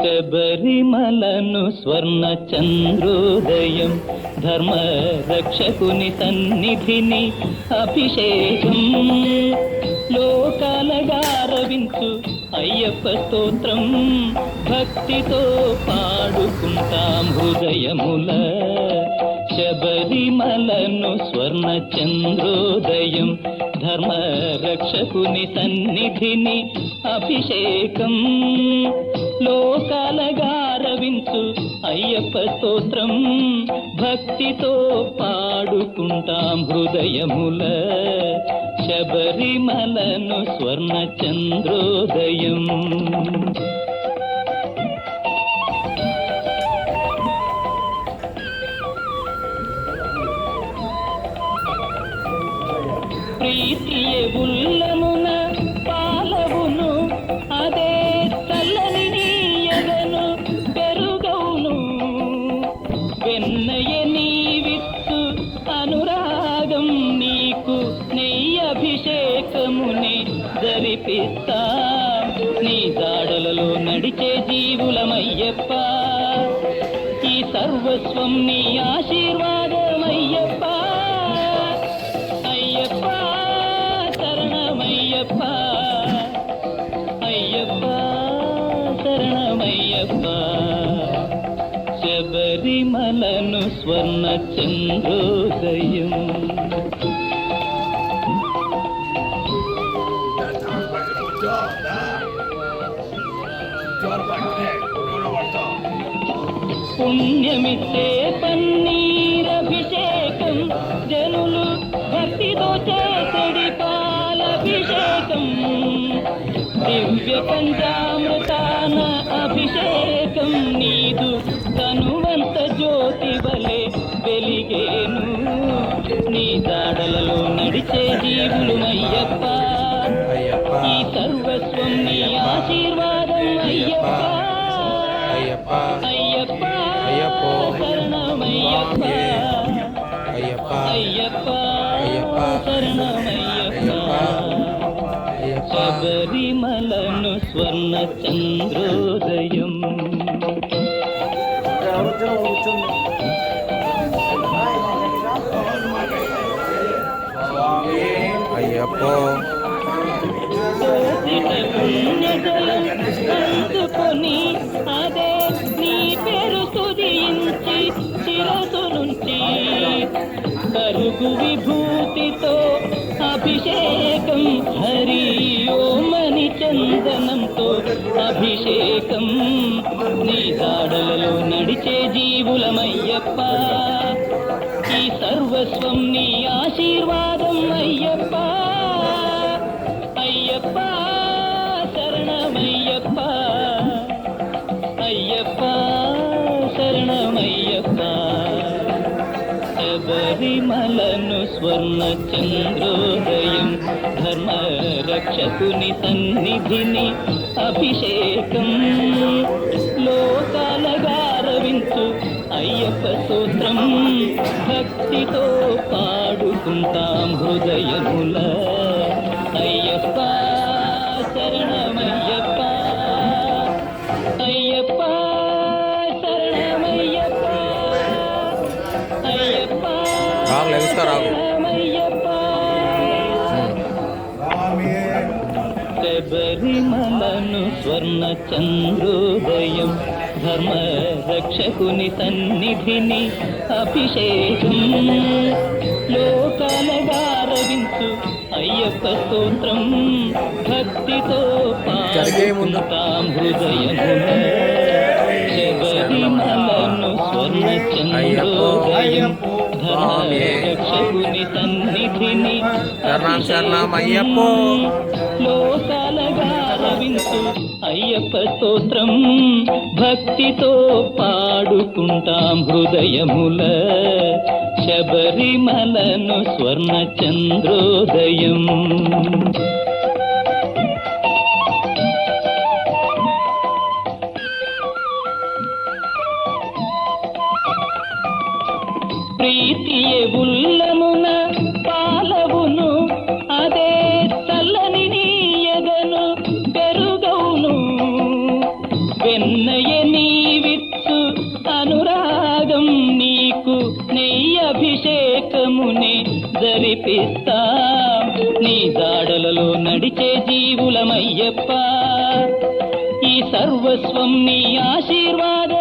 శబరిమలను స్వర్ణ చంద్రోదయం ధర్మ రక్షకుని సన్నిధిని అభిషేకం లోకాలగారవించు అయ్యప్ప స్తోత్రం భక్తితో పాడుకుంటాం హృదయముల శబరిమలను స్వర్ణ చంద్రోదయం ధర్మ రక్షకుని సన్నిధిని అభిషేకం లోకాలగారవించు అయ్యప్ప స్తోత్రం భక్తితో పాడుకుంటాం హృదయముల శబరిమలను స్వర్ణ చంద్రోదయం. ప్రీతియే ఉల్లమున పాలవును అదే చల్లని నీయగను పెరుగవును వెన్నయ నీవిత్తు అనురాగం నీకు నెయ్యి అభిషేకముని జరిపిస్తా నీ దాడలలో నడిచే జీవులమయ్యప్ప ఈ సర్వస్వం నీ ఆశీర్వాదమయ్యప్ప అయ్యప్ప శరణమయ్యప్ప అయ్యప్ప శరణమయ్యప్ప శబరిమలను స్వర్ణ చంద్రోదయం. పుణ్యమిచ్చే పన్నీరభిషేకం జనులు భక్తితో చేసడి పాలభిషేకం దివ్య పంచామృతాన అభిషేకం నీదు తనువంత జ్యోతి వలె వెలిగేను నీ దాడలలో నడిచే జీవులుమయ్యప్ప ఈ సర్వస్వం నీ ఆశీర్వాదం అయ్యప్ప అయ్యప్ప శరణమయ్యప్ప అయ్యప్ప శరణమయ్యప్ప శబరిమలను స్వర్ణ చంద్రోదయం. అయ్యప్ప అందుకొని అదే నీ పేరు స్తుతించి శిరసు నుంచి కరుగు విభూతితో అభిషేకం హరి ఓమని చందనంతో అభిషేకం నీ దాడలలో నడిచే జీవులమయ్యప్ప ఈ సర్వస్వం నీ ఆశీర్వాదం అయ్యప్ప అయ్యప్ప శరణమయ్యప్ప అయ్యప్ప శరణమయ్యప్ప శబరిమలను స్వర్ణ చంద్రోదయం ధర్మ రక్షకుని సన్నిధిని అభిషేకం లోకాలగారవించు అయ్యప్ప స్తోత్రం భక్తితో పాడుకుంటాం హృదయముల అయ్యప్ప శరణమయ్యప్ప అయ్యప్ప శరణమయ్యప్ప అయ్యప్ప శరణమయ్యప్ప శబరిమలను స్వర్ణ చంద్రోదయం ధర్మ రక్షకుని సన్నిధిని అభిషేకం లోకాలగారవించు అయ్యప్ప స్తోత్రం భక్తితో పాడుకుంటాం హృదయముల శబరిమలను స్వర్ణ చంద్రోదయం ధర్మ రక్షకుని సన్నిధిని శరణమయ్యప్ప లోకాలగారవించు అయ్యప్ప స్తోత్రం భక్తితో పాడుకుంటాం హృదయముల శబరిమలను స్వర్ణ చంద్రోదయం. ప్రీతియే ఉల్లమున పాలవును అదే చల్లని నీయగను పెరుగవును వెన్నయే అభిషేకమునే జరిపిస్తా నీ జాడలలో నడిచే జీవులమయ్యప్ప ఈ సర్వస్వం నీ ఆశీర్వాద